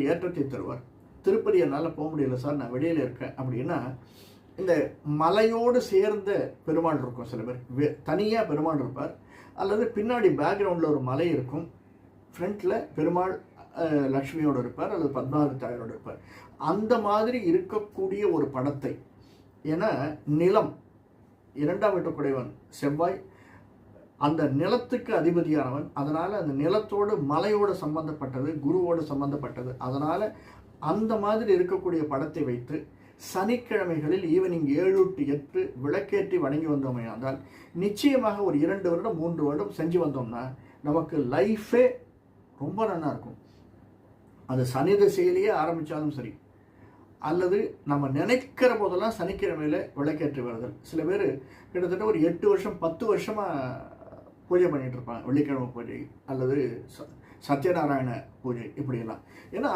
ஏற்றத்தை தருவார். திருப்பதி என்னால் போக முடியல சார், நான் வெளியில் இருக்கேன் அப்படின்னா, இந்த மலையோடு சேர்ந்த பெருமாள் இருக்கும். சில பேர் தனியாக பெருமாள் இருப்பார், அல்லது பின்னாடி பேக்ரவுண்டில் ஒரு மலை இருக்கும், ஃப்ரண்ட்டில் பெருமாள் லக்ஷ்மியோடு இருப்பார், அல்லது பத்மாவதி தாயாரோடு இருப்பார். அந்த மாதிரி இருக்கக்கூடிய ஒரு படத்தை, ஏன்னா நிலம் 2ஆம் வீட்டுக்குடையவன் செவ்வாய், அந்த நிலத்துக்கு அதிபதியானவன். அதனால் அந்த நிலத்தோடு மலையோடு சம்பந்தப்பட்டது, குருவோடு சம்பந்தப்பட்டது. அதனால் அந்த மாதிரி இருக்கக்கூடிய படத்தை வைத்து சனிக்கிழமைகளில் ஈவினிங் 7 to 8 விளக்கேற்றி வணங்கி வந்தோமே என்றால் நிச்சயமாக ஒரு 2 வருடம் 3 வருடம் செஞ்சு வந்தோம்னா நமக்கு லைஃபே ரொம்ப நல்லா இருக்கும். அது சனி திசையிலேயே ஆரம்பித்தாலும் சரி, அல்லது நம்ம நினைக்கிற போதெல்லாம் சனிக்கிழமையில் விளக்கேற்றி வருதல். சில பேர் கிட்டத்தட்ட ஒரு 8 வருஷம் 10 வருஷமாக பூஜை பண்ணிகிட்டு இருப்பாங்க, வெள்ளிக்கிழமை பூஜை அல்லது சத்யநாராயண பூஜை இப்படியெல்லாம். ஏன்னா